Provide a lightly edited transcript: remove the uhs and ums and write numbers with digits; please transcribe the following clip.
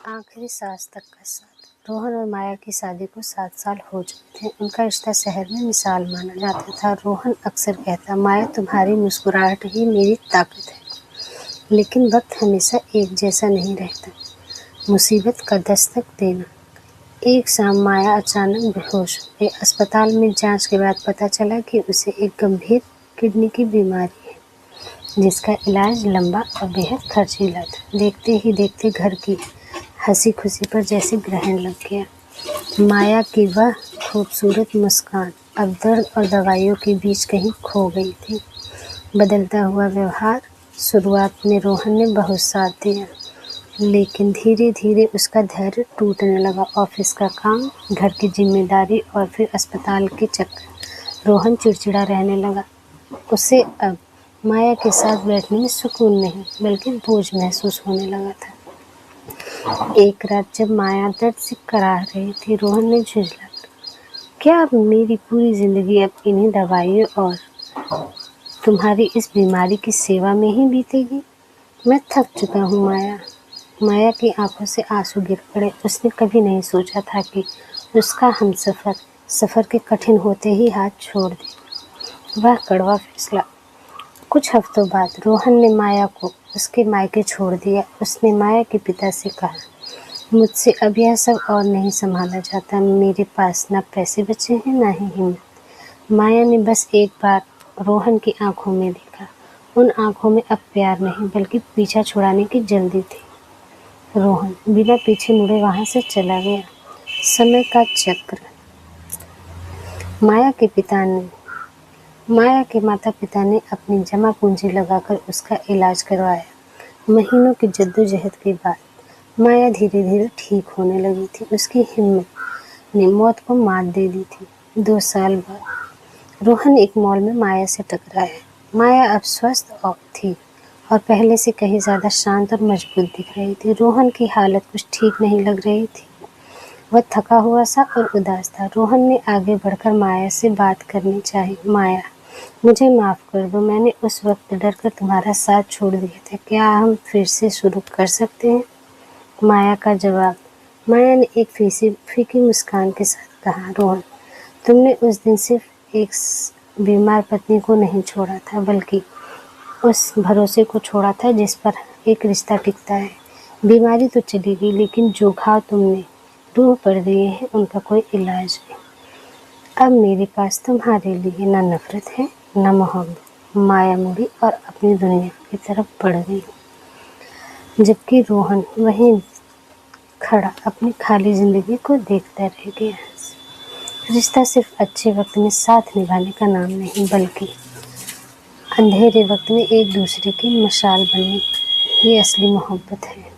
आखिरी सांस तक का साथ। रोहन और माया की शादी को 7 साल हो चुके थे। उनका रिश्ता शहर में मिसाल माना जाता था। रोहन अक्सर कहता, माया तुम्हारी मुस्कुराहट ही मेरी ताकत है। लेकिन वक्त हमेशा एक जैसा नहीं रहता। मुसीबत का दस्तक देना। एक शाम माया अचानक बेहोश हो गई। अस्पताल में जांच के बाद पता चला कि उसे एक गंभीर किडनी की बीमारी है, जिसका इलाज लंबा और बेहद खर्चीला था। देखते ही देखते घर की हंसी खुशी पर जैसे ग्रहण लग गया। माया की वह खूबसूरत मुस्कान अब दर्द और दवाइयों के बीच कहीं खो गई थी। बदलता हुआ व्यवहार। शुरुआत में रोहन ने बहुत साथ दिया, लेकिन धीरे धीरे उसका धैर्य टूटने लगा। ऑफिस का काम, घर की जिम्मेदारी और फिर अस्पताल के चक्कर। रोहन चिड़चिड़ा रहने लगा। उसे अब माया के साथ बैठने में सुकून नहीं बल्कि बोझ महसूस होने लगा था। एक रात जब माया दर्द से कराह रही थी, रोहन ने झुंझला, क्या अब मेरी पूरी जिंदगी अब इन्हीं दवाइयों और तुम्हारी इस बीमारी की सेवा में ही बीतेगी? मैं थक चुका हूँ माया। माया की आंखों से आंसू गिर पड़े। उसने कभी नहीं सोचा था कि उसका हमसफर सफर के कठिन होते ही हाथ छोड़ दे। वह कड़वा फैसला। कुछ हफ्तों बाद रोहन ने माया को उसके मायके छोड़ दिया। उसने माया के पिता से कहा, मुझसे अब यह सब और नहीं संभाला जाता। मेरे पास ना पैसे बचे हैं ना ही हिम्मत। माया ने बस एक बार रोहन की आंखों में देखा। उन आंखों में अब प्यार नहीं बल्कि पीछा छुड़ाने की जल्दी थी। रोहन बिना पीछे मुड़े वहां से चला गया। समय का चक्र। माया के माता पिता ने अपनी जमा पूंजी लगाकर उसका इलाज करवाया। महीनों की जद्दोजहद के बाद माया धीरे धीरे ठीक होने लगी थी। उसकी हिम्मत ने मौत को मात दे दी थी। 2 साल बाद रोहन एक मॉल में माया से टकराया। माया अब स्वस्थ थी और पहले से कहीं ज्यादा शांत और मजबूत दिख रही थी। रोहन की हालत कुछ ठीक नहीं लग रही थी। वह थका हुआ सा और उदास था। रोहन ने आगे बढ़कर माया से बात करनी चाहिए। माया, मुझे माफ़ कर दो। मैंने उस वक्त डरकर तुम्हारा साथ छोड़ दिया था। क्या हम फिर से शुरू कर सकते हैं? माया का जवाब। माया ने एक फीकी मुस्कान के साथ कहा, रोहन, तुमने उस दिन सिर्फ एक बीमार पत्नी को नहीं छोड़ा था बल्कि उस भरोसे को छोड़ा था जिस पर एक रिश्ता टिकता है। बीमारी तो चली गई, लेकिन जो घाव तुमने रूह पर दिए हैं उनका कोई इलाज नहीं। अब मेरे पास तुम्हारे लिए न नफरत है न मोहब्बत। माया मुड़ी और अपनी दुनिया की तरफ बढ़ गई, जबकि रोहन वहीं खड़ा अपनी खाली जिंदगी को देखता रह गया। रिश्ता सिर्फ अच्छे वक्त में साथ निभाने का नाम नहीं बल्कि अंधेरे वक्त में एक दूसरे की मशाल बनने, ये असली मोहब्बत है।